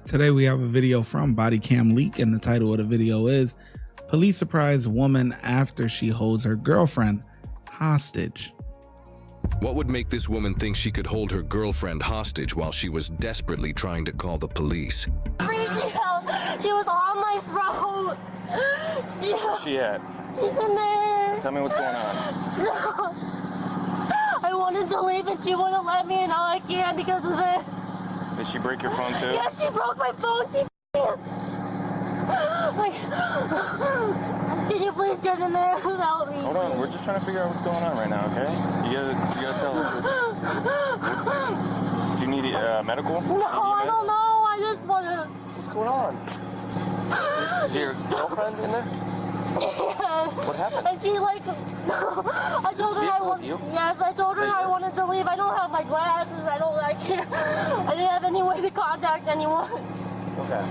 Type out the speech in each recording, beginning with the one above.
Today we have a video from Body Cam Leak, and the title of the video is Police Surprise Woman After She Holds Her Girlfriend Hostage. What would make this woman think she could hold her girlfriend hostage while she was desperately trying to call the police? Freaking out. She was on my throat. She at? She's in there. Tell me what's going on. I wanted to leave and she wouldn't let me, and now I can't because of this. Did she break your phone too? Yeah, she broke my phone. She is. Like, can you please get in there and help me? Hold on, we're just trying to figure out what's going on right now, okay? You gotta tell us. Do you need medical? No, I don't know. I just wanna. What's going on? Is your girlfriend in there? Yeah. What happened? And she like, I told her I wanted. Yes, I told her I wanted to leave. I don't have my glasses. I can't. I didn't have any way to contact anyone. Okay.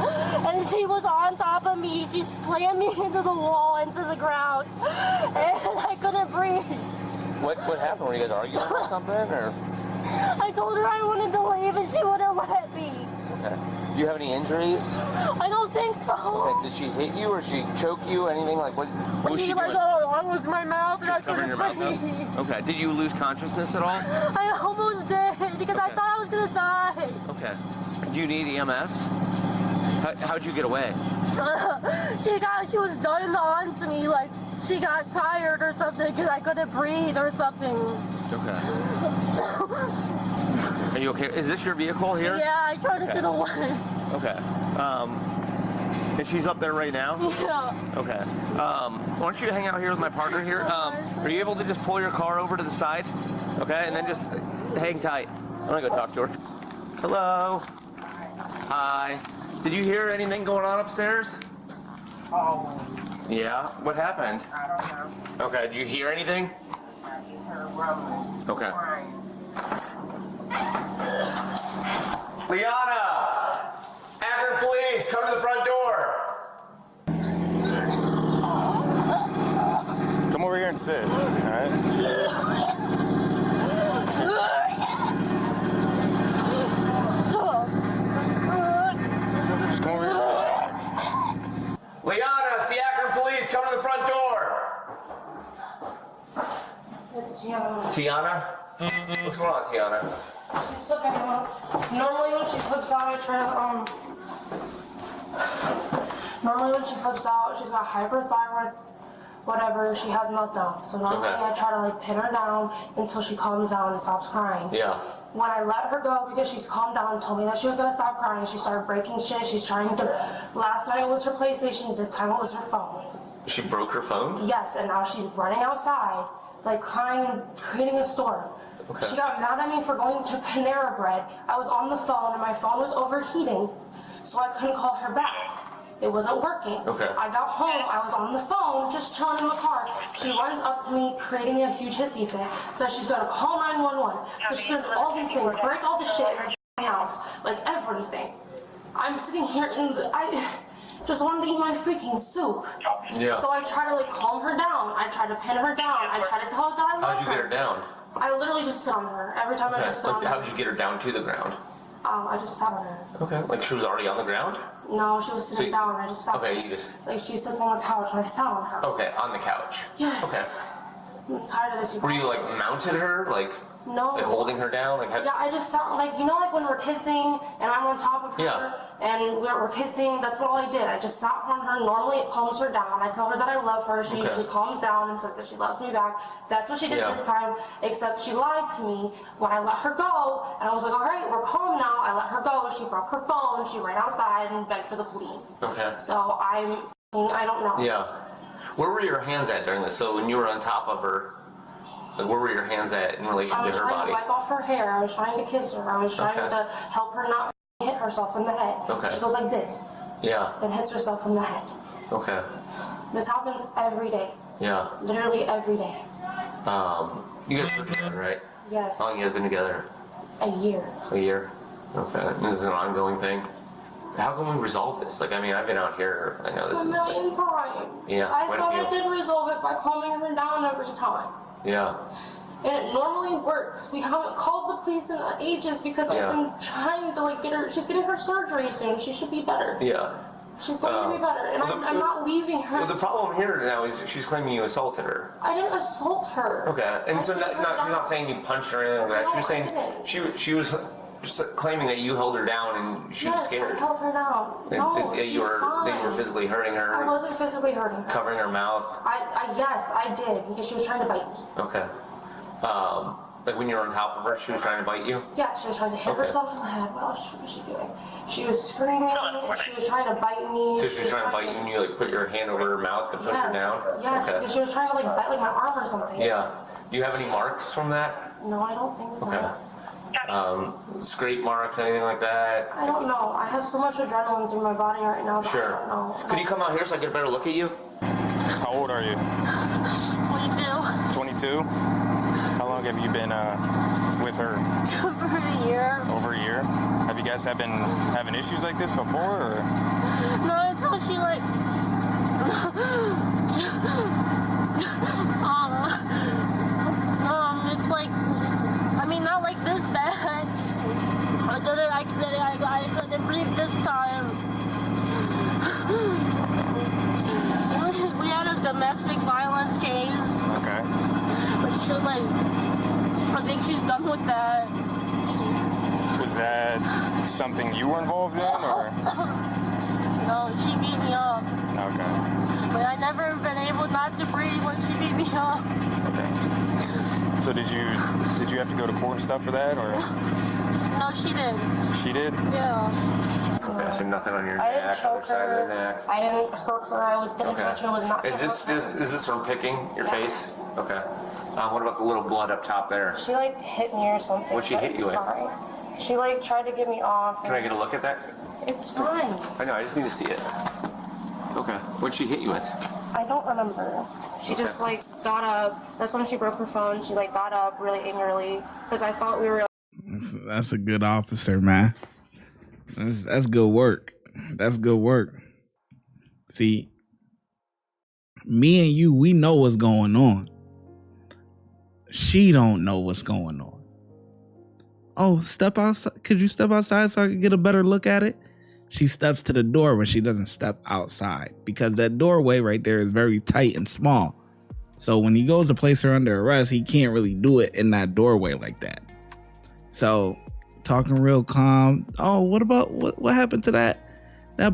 And she was on top of me. She slammed me into the wall, into the ground, and I couldn't breathe. What happened? Were you guys arguing or something, or? I told her I wanted to leave, and she wouldn't let me. Okay. Do you have any injuries? I don't think so. Like, did she hit you or she choke you? Anything like what? What was she like doing? along with my mouth, and I Covering couldn't your mouth breathe. now? Okay. Did you lose consciousness at all? I almost did because I thought I was gonna die. Okay. Do you need EMS? How'd you get away? She was done on to me, like she got tired or something because I couldn't breathe or something. Okay. Are you okay? Is this your vehicle here? Yeah, I tried to get away. Okay. And she's up there right now? Yeah. Okay. Why don't you hang out here with my partner here? Are you able to just pull your car over to the side? Okay, and then just hang tight. I'm gonna go talk to her. Hello. Hi. Did you hear anything going on upstairs? Oh. Yeah? What happened? I don't know. Okay, did you hear anything? I just heard rumbling. Okay. Crying. Liana! Akron Police, come to the front door! Come over here and sit, alright? Just come over here and sit. Liana, it's the Akron Police, come to the front door! It's Tiana. Tiana? What's going on, Tiana? She's flipping out. Normally when she flips out, I try to, Normally when she flips out, she's got hyperthyroid, whatever, she has meltdown. So normally I try to like pin her down until she calms down and stops crying. Yeah. When I let her go, because she's calmed down and told me that she was gonna stop crying, she started breaking shit. She's trying to, last night it was her PlayStation, this time it was her phone. She broke her phone? Yes, and now she's running outside, like crying and creating a storm. Okay. She got mad at me for going to Panera Bread. I was on the phone and my phone was overheating, so I couldn't call her back. It wasn't working. Okay. I got home, I was on the phone, just chilling in the car. She runs up to me, creating a huge hissy fit, says she's gonna call 911. So she's gonna do all these things, break all the shit in the house, like everything. I'm sitting here and I just wanted to eat my freaking soup. Yeah. So I try to like calm her down. I try to pin her down. I try to tell her that I love her. How'd you get her down? I literally just sit on her. Every time I just sit on her. How'd you get her down to the ground? I just sat on her. Okay. Like she was already on the ground? No, she was sitting down. I just sat on her. Okay, you just... Like she sits on the couch and I sat on her. Okay, on the couch. Yes. Okay. I'm tired of this. Were you like mounted her? Like... No. Like holding her down? Like Yeah, I just sat, like, you know, like when we're kissing and I'm on top of her and we're kissing, that's what all I did. I just sat on her. Normally it calms her down. I tell her that I love her. She usually calms down and says that she loves me back. That's what she did this time, except she lied to me when I let her go. And I was like, all right, we're calm now. I let her go. She broke her phone. She ran outside and begged for the police. Okay. So I don't know. Yeah. Where were your hands at during this? So when you were on top of her, like where were your hands at in relation to her body? I was trying to wipe off her hair. I was trying to kiss her. I was trying to help her not hit herself in the head. Okay. She goes like this. Yeah. Then hits herself in the head. Okay. This happens every day. Yeah. Literally every day. You guys been together, right? Yes. How long you guys been together? A year. A year? Okay. And this is an ongoing thing? How can we resolve this? Like, I mean, I've been out here, I know this A million times. Yeah, I quite a thought few. I did resolve it by calming her down every time. Yeah. and it normally works. We haven't called the police in ages because I've been trying to like get her. She's getting her surgery soon. She should be better. Yeah. She's going to be better, and I'm not leaving her. Well, the problem here now is she's claiming you assaulted her. I didn't assault her. Okay, and so she's not saying you punched her or anything like that. She was saying she was just claiming that you held her down and she was scared. I held her down. No, that you were physically hurting her. I wasn't physically hurting her. Covering her mouth. Yes, I did because she was trying to bite me. Okay. Like when you were on top of her, she was trying to bite you? Yeah, she was trying to hit herself in the head. What else was she doing? She was screaming at me. She was trying to bite me. So she was trying to bite you and you like put your hand over her mouth to push her down? Yes, because she was trying to like bite like my arm or something. Yeah. Do you have any marks from that? No, I don't think so. Okay. Scrape marks, anything like that? I don't know. I have so much adrenaline through my body right now that Sure. I don't know. Could you come out here so I get a better look at you? How old are you? 22. 22? How long have you been with her? Over a year. Over a year? Have you guys been having issues like this before? Or? No, until she like it's like, I mean, not like this bad. I couldn't breathe this time. We had a domestic violence case. Okay. But she like, I think she's done with that. Was that something you were involved in, or? No, she beat me up. Okay. But I never been able not to breathe when she beat me up. Okay. So did you have to go to court and stuff for that, or? No, she did. She did? Yeah. Okay, so nothing on your I neck, didn't choke side of the her. neck. I didn't hurt her. The intention was not to hurt her. Is this from picking your face? Okay. What about the little blood up top there? She like hit me or something. What'd she but hit you with? Fine. She like tried to get me off. Can I get a look at that? It's fine. I know, I just need to see it. Okay. What'd she hit you with? I don't remember. She just like got up. That's when she broke her phone. She like got up really angrily because I thought we were. That's a good officer, man. That's good work. That's good work. See, me and you, we know what's going on. She don't know what's going on. Oh, step outside. Could you step outside so I could get a better look at it? She steps to the door when she doesn't step outside because that doorway right there is very tight and small. So when he goes to place her under arrest, he can't really do it in that doorway like that. So talking real calm. Oh, what happened to that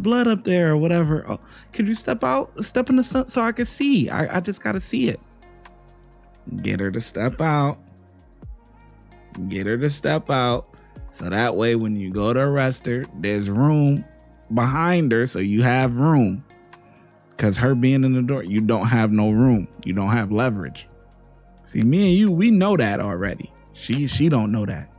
blood up there or whatever? Oh, could you step in the sun so I can see? I just got to see it. Get her to step out. So that way when you go to arrest her, there's room behind her, so you have room. Because her being in the door, you don't have no room. You don't have leverage. See, me and you, we know that already. She don't know that.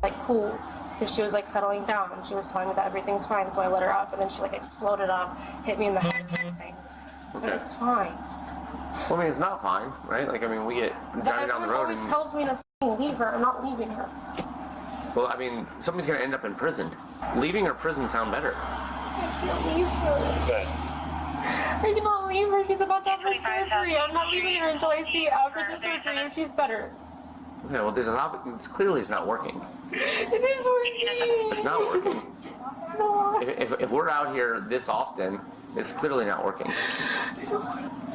Like cool, because she was like settling down and she was telling me that everything's fine, so I let her up and then she like exploded up, hit me in the head. But it's fine. Well, I mean, it's not fine, right? Like, I mean, we get driving down the road always tells me to leave her. I'm not leaving her. Well, I mean, somebody's gonna end up in prison. Leaving or prison sound better. I can't leave her. Good. I cannot leave her. She's about to have her surgery. I'm not leaving her until I see after the surgery if she's better. Okay, well, it's clearly it's not working. It is working. It's not working. No. If we're out here this often, it's clearly not working.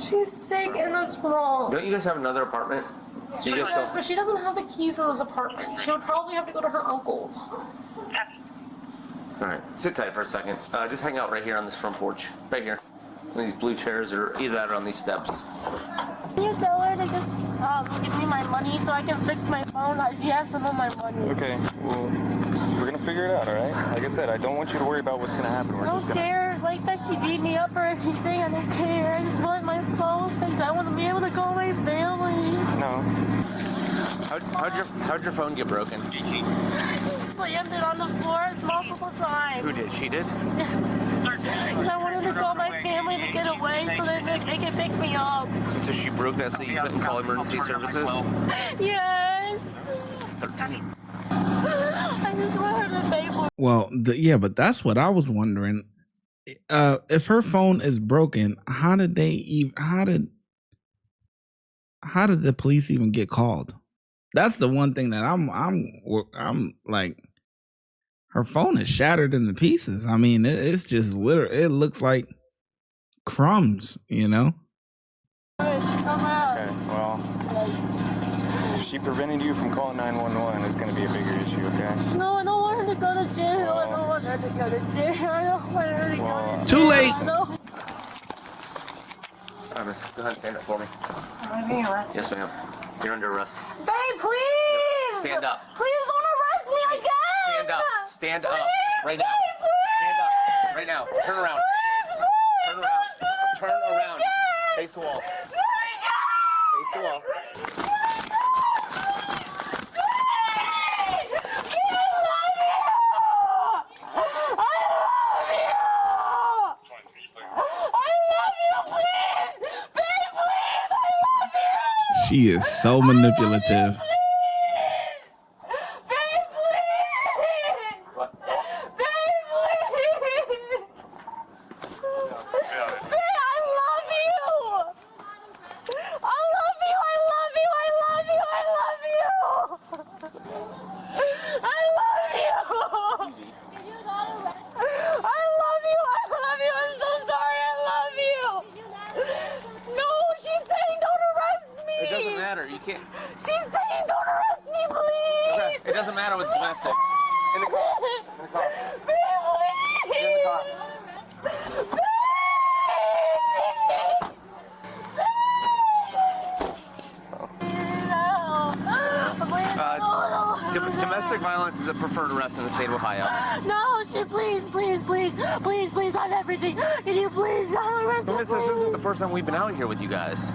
She's sick and that's wrong. Don't you guys have another apartment? She does, but she doesn't have the keys to those apartments. She would probably have to go to her uncle's. All right, sit tight for a second. Just hang out right here on this front porch, right here. On these blue chairs, or either that or on these steps. Can you tell her to just give me my money so I can fix my phone? She has some of my money. Okay, well, we're gonna figure it out, all right? Like I said, I don't want you to worry about what's gonna happen. I don't care like that she beat me up or anything. I don't care. I just want my phone because I want to be able to call my family. No. How'd your phone get broken? She slammed it on the floor multiple times. Who did? She did? Because I wanted to call my family to get away so that they could pick me up. So she broke that so you couldn't call emergency services? Yes. I just want her to pay for it. Well, but that's what I was wondering. If her phone is broken, how did the police even get called? That's the one thing that I'm like, her phone is shattered into pieces. I mean, it's just literally, it looks like crumbs, you know? Okay, well, if she prevented you from calling 911, it's going to be a bigger issue, okay? No, I don't want her to go to jail. I don't want her to go to jail. I don't want her to go to jail. Too late. No. Go ahead and stand up for me. Am I being arrested? Yes, ma'am. You're under arrest. Babe, please! Stand up. Please don't arrest me again! Stand up. Stand up. Please, Right now. babe, please! Stand up. Right now. Turn around. Please, babe, Turn around. don't do Turn this around. again. Face the wall. Face the wall. She is so manipulative. It doesn't matter. You can't. She's saying don't arrest me, please! Okay. It doesn't matter with domestics. In the car. In the car. Babe, Get in the car. Domestic violence is a preferred arrest in the state of Ohio. No, shit, please, on everything. Can you please arrest her, This isn't the please? first time we've been out here with you guys.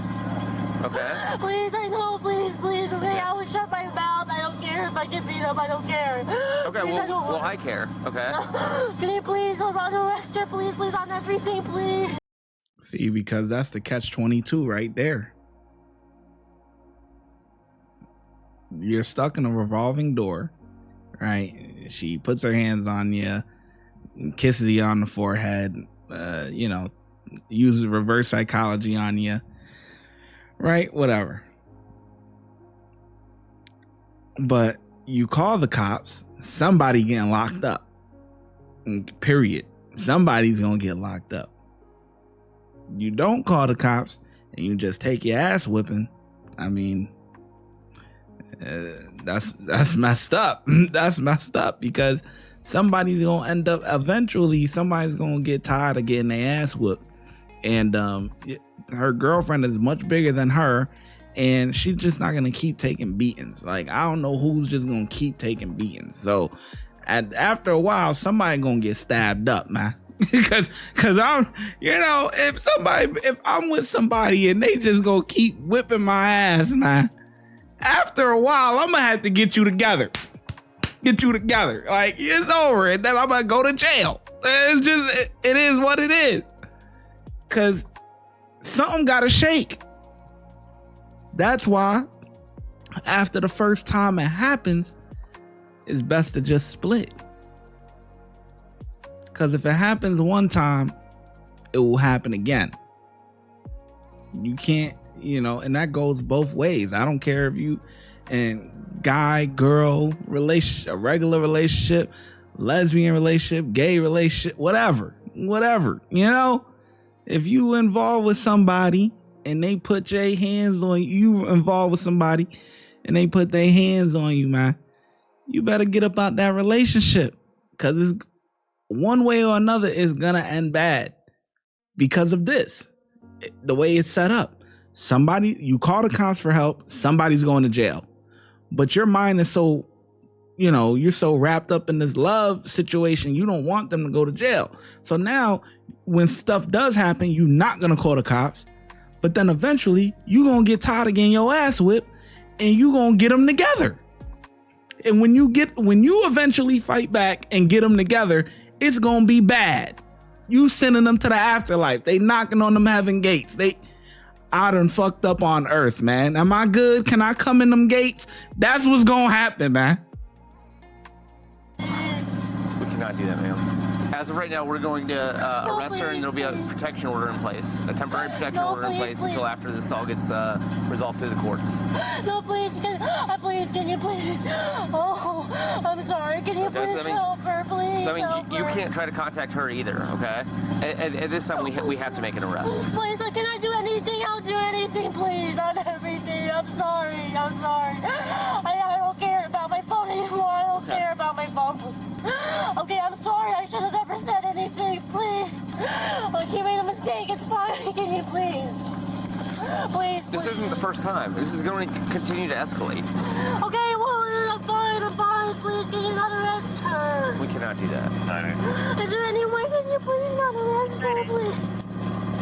Okay? Please, I know, please, okay? I will shut my mouth. I don't care if I get beat up. I don't care. Okay, Please, well, I care. Okay? Can you please arrest her, please, on everything, please? See, because that's the catch-22 right there. You're stuck in a revolving door, right? She puts her hands on you, kisses you on the forehead, uses reverse psychology on you, right? Whatever. But you call the cops, somebody getting locked up. Period. Somebody's gonna get locked up. You don't call the cops and you just take your ass whipping. I mean, that's messed up. That's messed up because somebody's gonna end up eventually. Somebody's gonna get tired of getting their ass whooped, and her girlfriend is much bigger than her, and she's just not gonna keep taking beatings. Like, I don't know who's just gonna keep taking beatings. So, after a while, somebody gonna get stabbed up, man. Because I'm, if I'm with somebody and they just gonna keep whipping my ass, man, after a while, I'm gonna have to get you together. Like, it's over, and then I'm gonna go to jail. It's just, it is what it is. Because something gotta shake. That's why, after the first time it happens, it's best to just split. Because if it happens one time, it will happen again. You can't, and that goes both ways. I don't care if you and guy, girl relationship, a regular relationship, lesbian relationship, gay relationship, whatever. If you involved with somebody and they put their hands on you, involved with somebody and they put their hands on you, man, you better get up out that relationship, because it's one way or another is gonna end bad because of this, the way it's set up. You call the cops for help, somebody's going to jail, but your mind is so, you're so wrapped up in this love situation, you don't want them to go to jail. So now when stuff does happen, you're not gonna call the cops, but then eventually you gonna get tired of getting your ass whipped and you gonna get them together. And when you eventually fight back and get them together, it's gonna be bad. You sending them to the afterlife. They knocking on them heaven gates. I done fucked up on earth, man. Am I good? Can I come in them gates? That's what's gonna happen, man. We cannot do that, ma'am. as of right now, we're going to arrest her, and there'll be a protection order in place, a temporary protection order in place until after this all gets resolved through the courts. No, please, can you please? Oh, I'm sorry. Can you please help her, please? So, I mean, you can't try to contact her either, okay? At this time, we have to make an arrest. Please, can I do anything? I'll do anything, please, on everything. I'm sorry. I don't care about my phone anymore. I don't care about my phone. Okay, I'm sorry. I should have never said anything. Please. Look, you made a mistake. It's fine. Can you please? Please. This isn't the first time. This is going to continue to escalate. Okay, well, I'm fine. Please, can you not arrest her? We cannot do that. Is there any way can you please not arrest her, please?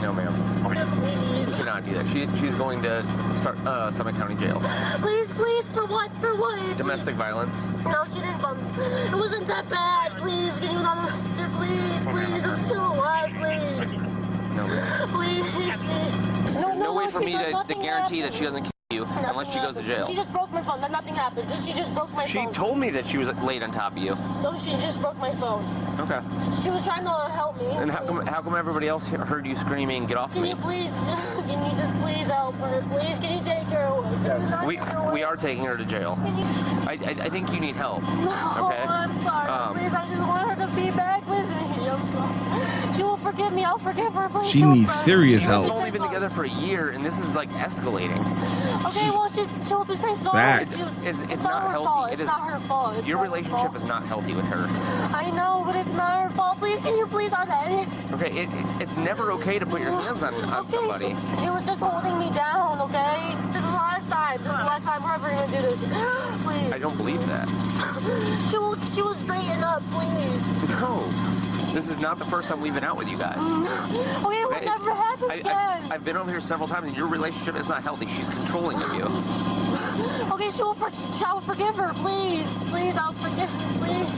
No, ma'am. Please. We cannot do that. She's going to start Summit County Jail. Please, for what? For what? Domestic violence. No, she didn't. It wasn't that bad. Please, can you not arrest her? Please, I'm still alive. Please. No, ma'am. Please. No way for me to guarantee that she doesn't kill you unless she goes to jail. She just broke my phone. Nothing happened. She just broke my phone. She told me that she was laid on top of you. No, she just broke my phone. Okay. She was trying to help me. And how come everybody else heard you screaming, "Get off Can me"? you please, can you just please help her? Please, can you take her away? We are taking her to jail. I think you need help. No, Okay. I'm sorry. Please, I just want her to be back with me. I'm sorry. She will forgive me. I'll forgive her. Please. She needs serious help. We've only been together for a year, and this is like escalating. Okay, well, she'll be saying sorry. Facts. It's not her healthy. fault. It It's is. not her fault. It's Your not her relationship fault. is not healthy with her. I know, but it's not her fault. Please, can you please on that? Okay, it's never okay to put your hands on somebody. She was just holding me down, okay? This is the last time. This is the last time we're ever gonna do this. Please. I don't believe that. She will straighten up, please. No. This is not the first time we've been out with you guys. Okay, it will never happen again. I've been over here several times, and your relationship is not healthy. She's controlling of you. Okay, I'll forgive her, please. Please, I'll forgive her, please.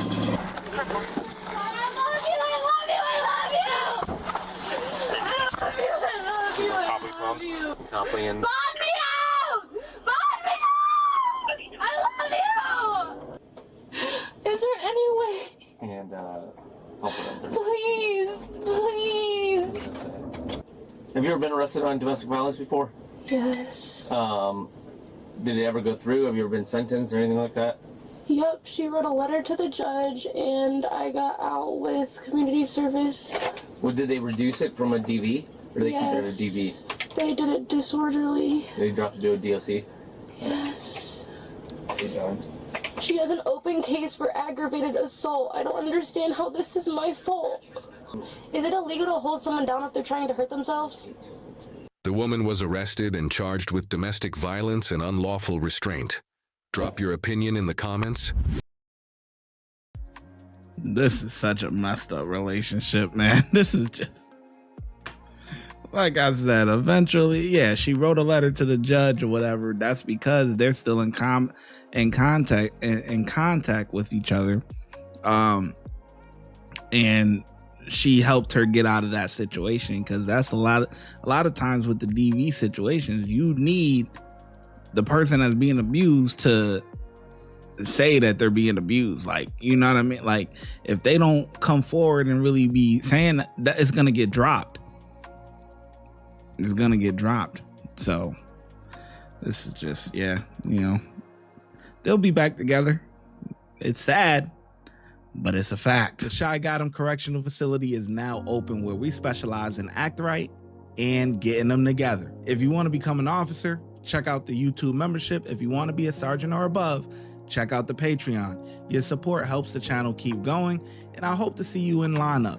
I love you. Copley and Bond me out! I love you! Is there any way? and help with them. Please. Have you ever been arrested on domestic violence before? Yes. Did it ever go through? Have you ever been sentenced or anything like that? Yep, she wrote a letter to the judge, and I got out with community service. Well, did they reduce it from a DV, or did they keep it at a DV? They did it disorderly. They dropped it to a DOC? Yes. She has an open case for aggravated assault. I don't understand how this is my fault. Is it illegal to hold someone down if they're trying to hurt themselves? The woman was arrested and charged with domestic violence and unlawful restraint. Drop your opinion in the comments. This is such a messed up relationship, man. This is just, like I said, eventually, yeah, she wrote a letter to the judge or whatever. That's because they're still in contact with each other. And she helped her get out of that situation, because that's a lot of times with the DV situations, you need the person that's being abused to say that they're being abused. Like, you know what I mean? Like, if they don't come forward and really be saying that, it's gonna get dropped. It's gonna get dropped. So this is just, yeah, you know, they'll be back together. It's sad, but it's a fact. The ShyGotEm Correctional Facility is now open, where we specialize in act right and getting them together. If you want to become an officer, check out the YouTube membership. If you want to be a sergeant or above, check out the Patreon. Your support helps the channel keep going, and I hope to see you in lineup.